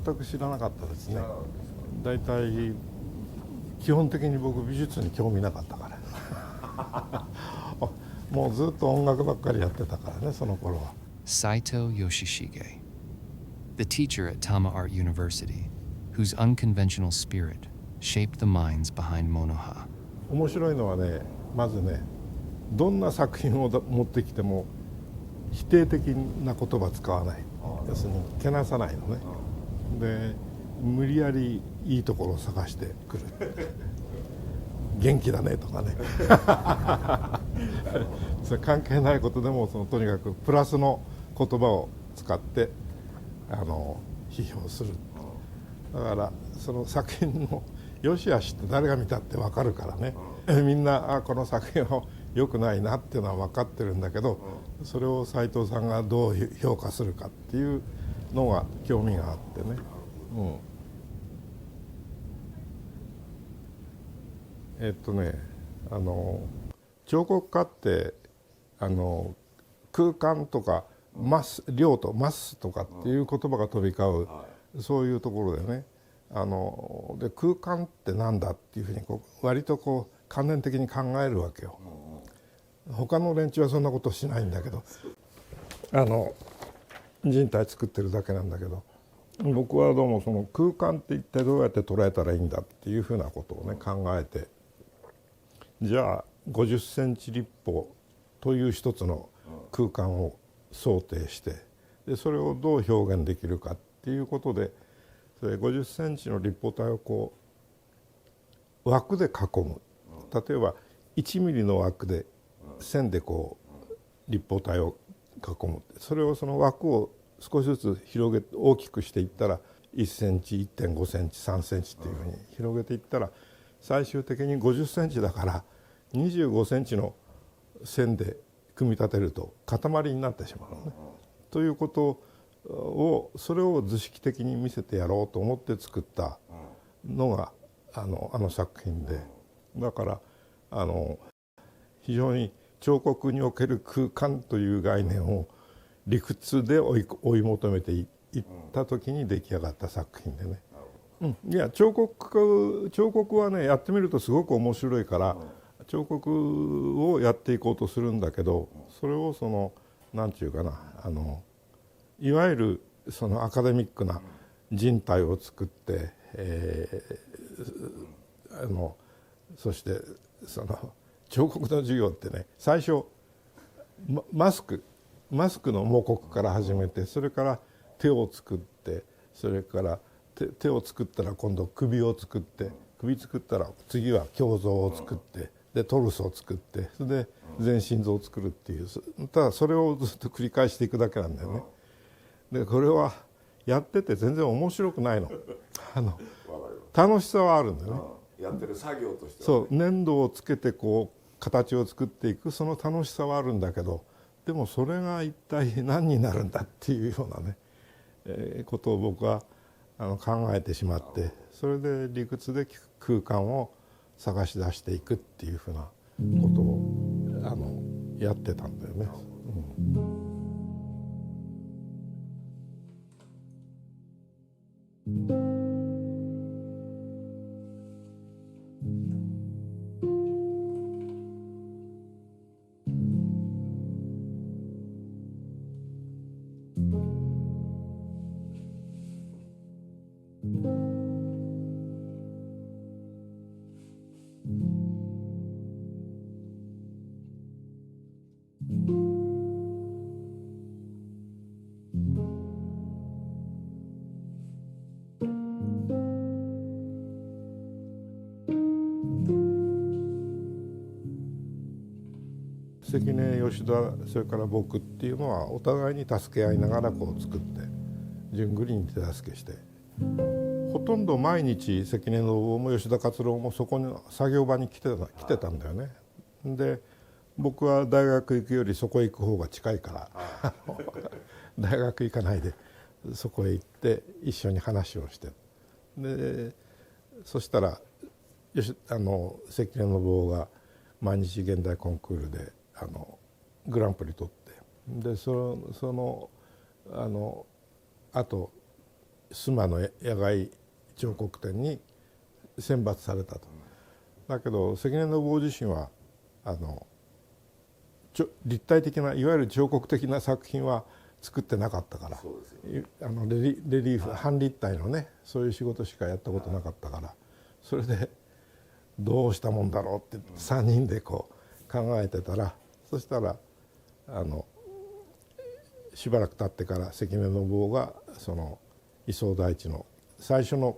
全く知らなかったですね。だいたい基本的に僕美術に興味なかったからもうずっと音楽ばっかりやってたからね、その頃は。 Saito Yoshishige, the teacher at Tama Art University, whose unconventional spirit shaped the minds behind Monoha. 面白いのはね、まずね、どんな作品を持ってきても否定的な言葉使わない、要するにけなさないのね。で無理やりいいところを探してくる元気だねとかねそれ関係ないことでもとにかくプラスの言葉を使って批評する。だからその作品の良し悪しって誰が見たって分かるからね、みんなこの作品は良くないなっていうのは分かってるんだけど、それを斉藤さんがどう評価するかっていうのが興味があってね、彫刻家って空間とか量とマスとかっていう言葉が飛び交う、そういうところでね、で空間ってなんだっていうふうに割と観念的に考えるわけよ。他の連中はそんなことしないんだけど、人体作ってるだけなんだけど、僕はどうもその空間って一体どうやって捉えたらいいんだっていうふうなことをね考えて、じゃあ50センチ立方という一つの空間を想定して、でそれをどう表現できるかっていうことで、それ50センチの立方体を枠で囲む。例えば1ミリの枠で線で立方体を囲む。それをその枠を少しずつ広げて大きくしていったら1センチ 1.5 センチ3センチっていうふうに広げていったら、最終的に50センチだから25センチの線で組み立てると塊になってしまうのね。ということを、それを図式的に見せてやろうと思って作ったのがあの作品で、だから非常に彫刻における空間という概念を理屈で追い求めていった時に出来上がった作品でね、いや彫刻はねやってみるとすごく面白いから、彫刻をやっていこうとするんだけど、それをなんていうかな、いわゆるそのアカデミックな人体を作って、そしてその彫刻の授業ってね、最初マスクの模刻から始めて、それから手を作って、それから手を作ったら今度首を作って、首作ったら次は胸像を作って、でトルソを作って、それで全身像を作るっていう、ただそれをずっと繰り返していくだけなんだよね。でこれはやってて全然面白くないの楽しさはあるんだよね。やってる作業としては、ね、そう粘土をつけて形を作っていくその楽しさはあるんだけど、でもそれが一体何になるんだっていうようなね、ことを僕は考えてしまって、それで理屈で空間を探し出していくっていうふうなことをやってたんだよね。関根吉田それから僕っていうのはお互いに助け合いながら作って順繰りに手助けして、ほとんど毎日関根信夫も吉田勝郎もそこに作業場に来てたんだよね。で僕は大学行くよりそこへ行く方が近いから大学行かないでそこへ行って一緒に話をして、でそしたら関根信夫が毎日現代コンクールでグランプリ取って、であと須磨の野外彫刻展に選抜されたと。だけど関根信夫自身は立体的ないわゆる彫刻的な作品は作ってなかったから、そうですよね。レリーフ半立体のねそういう仕事しかやったことなかったから、それでどうしたもんだろうって3人でこう考えてたら、そしたらしばらく経ってから関根信夫がその磯大地の最初の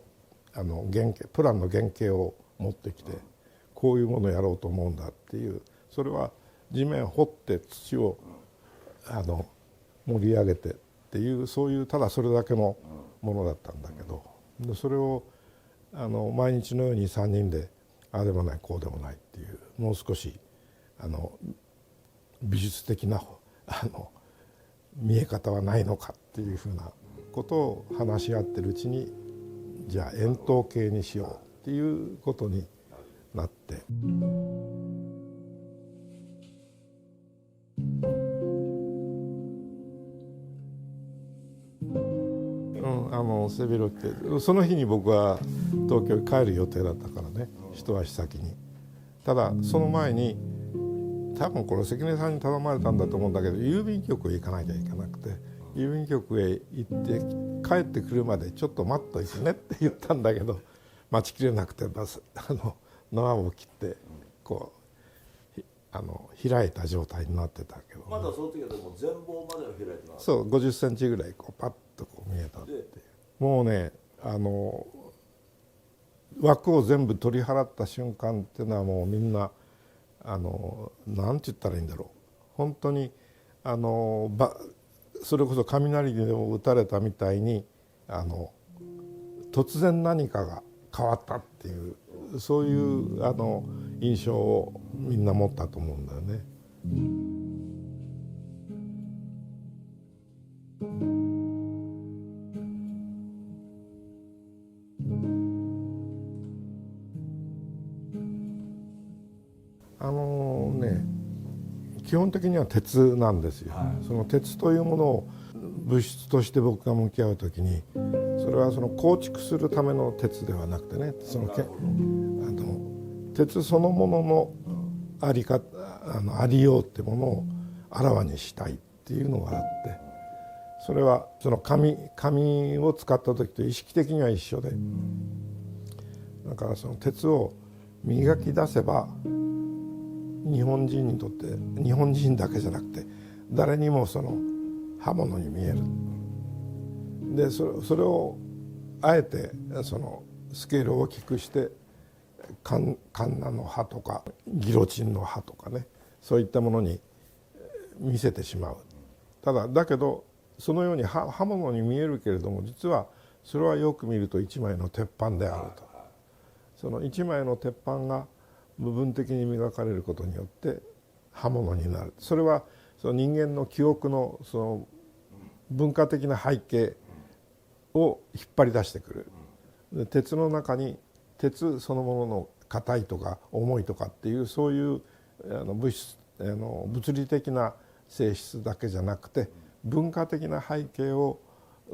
原型プランの原型を持ってきて、こういうものをやろうと思うんだっていう、それは地面を掘って土を盛り上げてっていう、そういうただそれだけのものだったんだけど、でそれを毎日のように3人でああでもないこうでもないっていう、もう少し美術的な見え方はないのかっていうふうなことを話し合ってるうちに、じゃあ円筒形にしようっていうことになって。背広着て、その日に僕は東京に帰る予定だったからね、一足先に。ただその前に多分これ関根さんに頼まれたんだと思うんだけど、郵便局へ行かなきゃいけなくて、郵便局へ行って帰ってくるまでちょっと待っといてねって言ったんだけど、待ちきれなくて縄を切ってこう開いた状態になってたけど、ね、まだその時はでも全貌までは開いてなかった。そう50センチぐらいこうパッとこう見えたっていう。もうね枠を全部取り払った瞬間っていうのはもうみんななんて言ったらいいんだろう、本当にそれこそ雷にでも打たれたみたいに突然何かが変わったっていう、そういう印象をみんな持ったと思うんだよね。基本的には鉄なんですよ、はい、その鉄というものを物質として僕が向き合うときに、それはその構築するための鉄ではなくてね、その鉄そのもののありようってものをあらわにしたいっていうのがあって、それはその紙を使った時と意識的には一緒で、だからその鉄を磨き出せば日本人にとって、日本人だけじゃなくて誰にもその刃物に見える。でそれをあえてそのスケールを大きくしてカンナの刃とかギロチンの刃とかね、そういったものに見せてしまう。だけどそのように刃物に見えるけれども、実はそれはよく見ると一枚の鉄板であると。その一枚の鉄板が部分的に磨かれることによって刃物になる。それはその人間の記憶のその文化的な背景を引っ張り出してくる。鉄の中に鉄そのものの硬いとか重いとかっていう、そういう物理的な性質だけじゃなくて、文化的な背景を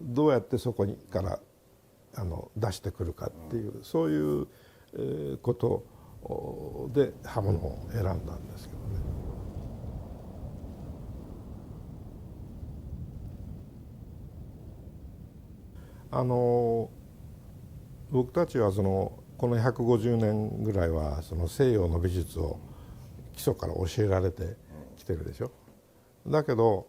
どうやってそこにから出してくるかっていう、そういうことで刃物を選んだんですけどね。僕たちはこの150年ぐらいはその西洋の美術を基礎から教えられてきてるでしょ。だけど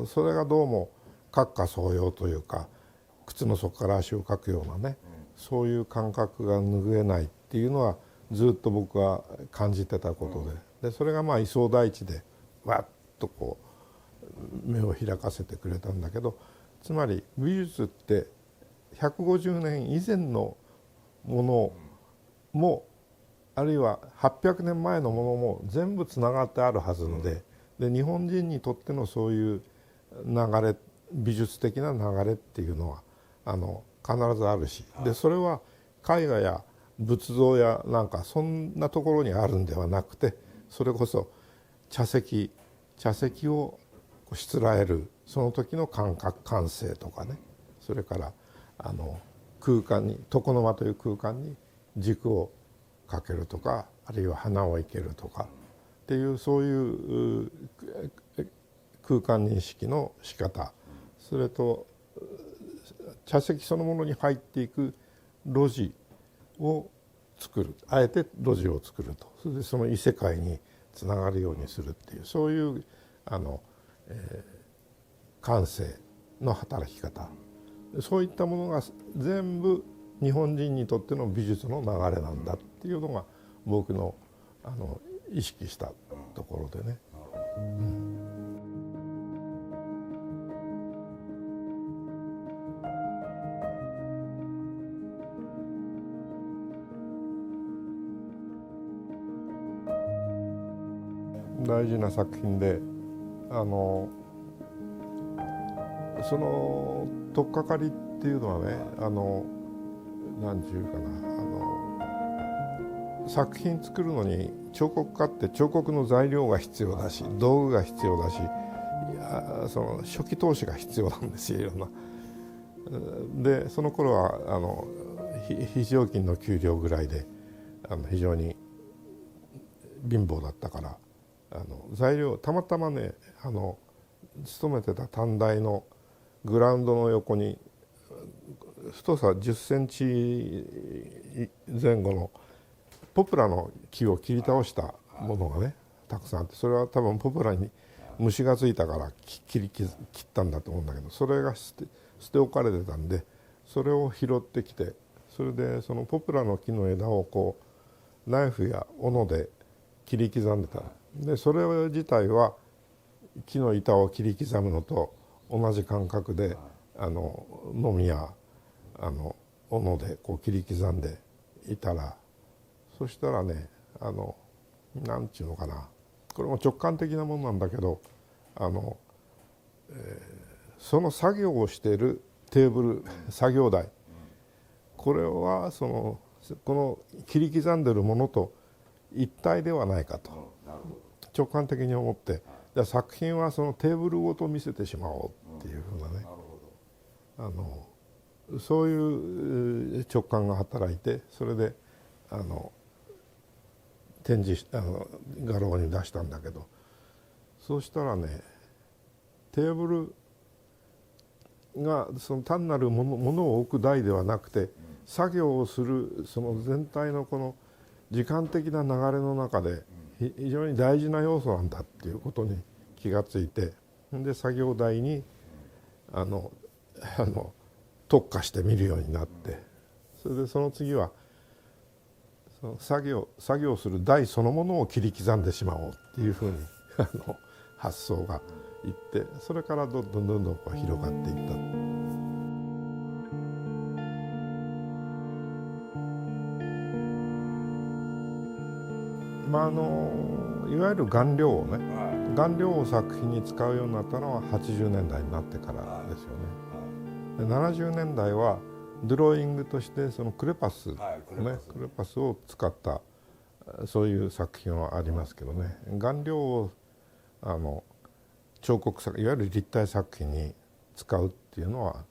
それがどうも閣下相擁というか、靴の底から足をかくようなね、そういう感覚が拭えないっていうのはずっと僕は感じてたことで、それがまあ磯大地でわっとこう目を開かせてくれたんだけど、つまり美術って150年以前のものも、あるいは800年前のものも全部つながってあるはずで、日本人にとってのそういう流れ、美術的な流れっていうのは必ずあるし、でそれは絵画や仏像やなんかそんなところにあるんではなくて、それこそ茶席をしつらえるその時の感性とかね、それから空間に床の間という空間に軸をかけるとか、あるいは花を生けるとかっていう、そういう空間認識の仕方、それと茶席そのものに入っていく路地を作る、あえて路地を作ると、それでその異世界につながるようにするっていう、そういう感性の働き方、そういったものが全部日本人にとっての美術の流れなんだっていうのが僕の意識したところでね。大事な作品で、その取っかかりっていうのはね、何て言うかな、作品作るのに彫刻家って彫刻の材料が必要だし、道具が必要だし、その初期投資が必要なんですよ、いろんな。でその頃は非常勤の給料ぐらいで非常に貧乏だったから、材料たまたまね、勤めてた短大のグラウンドの横に太さ10センチ前後のポプラの木を切り倒したものがねたくさんあって、それは多分ポプラに虫がついたから切ったんだと思うんだけど、それが捨て置かれてたんで、それを拾ってきて、それでそのポプラの木の枝をこうナイフや斧で切り刻んでた。でそれ自体は木の板を切り刻むのと同じ感覚でのみや斧でこう切り刻んでいたら、そしたらね、なんていうのかな、これも直感的なものなんだけど、その作業をしているテーブル、作業台、これはこの切り刻んでいるものと一体ではないかと直感的に思って、じゃあ作品はそのテーブルごと見せてしまおうっていうふうなね、そういう直感が働いて、それで展示画廊に出したんだけど、そうしたらね、テーブルがその単なるものを置く台ではなくて、作業をするその全体のこの時間的な流れの中で非常に大事な要素なんだっていうことに気がついて、で作業台に特化して見るようになって、それでその次はその作業する台そのものを切り刻んでしまおうっていうふうに発想がいって、それからどんどんこう広がっていった。いわゆる顔料をね、顔料を作品に使うようになったのは80年代になってからですよね。で70年代はドローイングとしてそのクレパス、クレパスを使ったそういう作品はありますけどね、顔料を彫刻作、いわゆる立体作品に使うっていうのは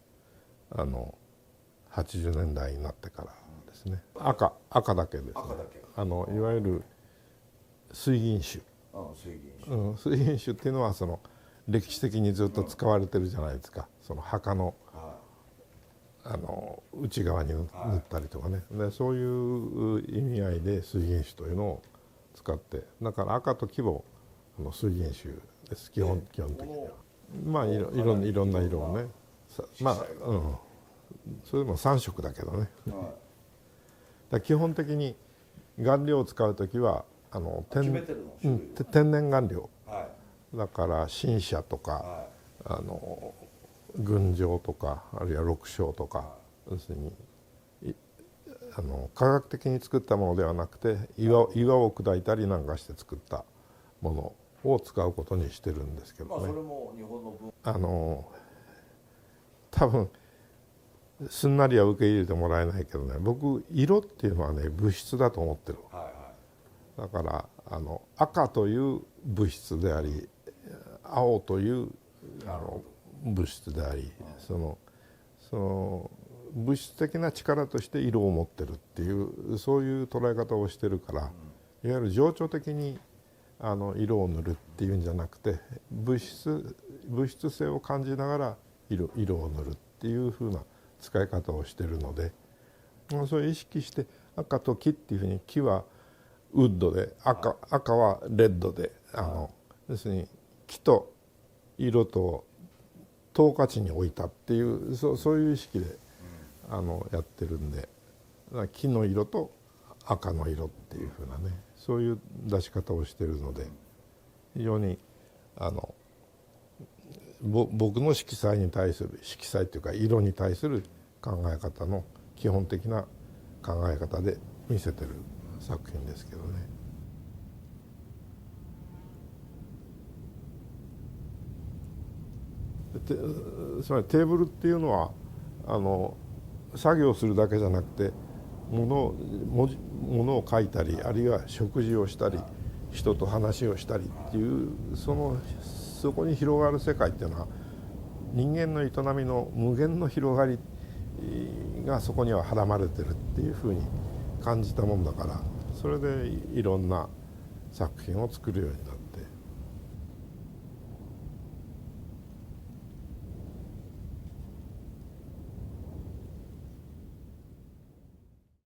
80年代になってからですね。赤だけですね。いわゆる水銀酒、水銀酒っていうのはその歴史的にずっと使われてるじゃないですか。その墓の内側に塗ったりとかね、でそういう意味合いで水銀酒というのを使って、だから赤と黄も水銀酒です、基本的には。まあいろんな色をね、それでも3色だけどね。だ基本的に顔料を使うときは天然顔料、だから新車とか、群青とか、あるいは緑青とか、要するに科学的に作ったものではなくて、岩を砕いたりなんかして作ったものを使うことにしてるんですけどね。それも日本の多分すんなりは受け入れてもらえないけどね、僕色っていうのはね物質だと思ってる。だから赤という物質であり、青という物質であり、その物質的な力として色を持ってるっていうそういう捉え方をしてるから、いわゆる情緒的に色を塗るっていうんじゃなくて物質性を感じながら色を塗るっていう風な使い方をしてるので、それを意識して赤と木っていうふうに木はウッドで赤はレッドで要するに木と色と等価値に置いたっていうそういう意識でやってるんで、木の色と赤の色っていうふうなねそういう出し方をしてるので、非常に僕の色彩に対する色彩というか色に対する考え方の基本的な考え方で見せてる作品ですけどね。つまりテーブルっていうのは作業するだけじゃなくて物を書いたりあるいは食事をしたり人と話をしたりっていうそこに広がる世界っていうのは人間の営みの無限の広がりがそこにははらまれてるっていうふうに感じたもんだから、それでいろんな作品を作るようになった。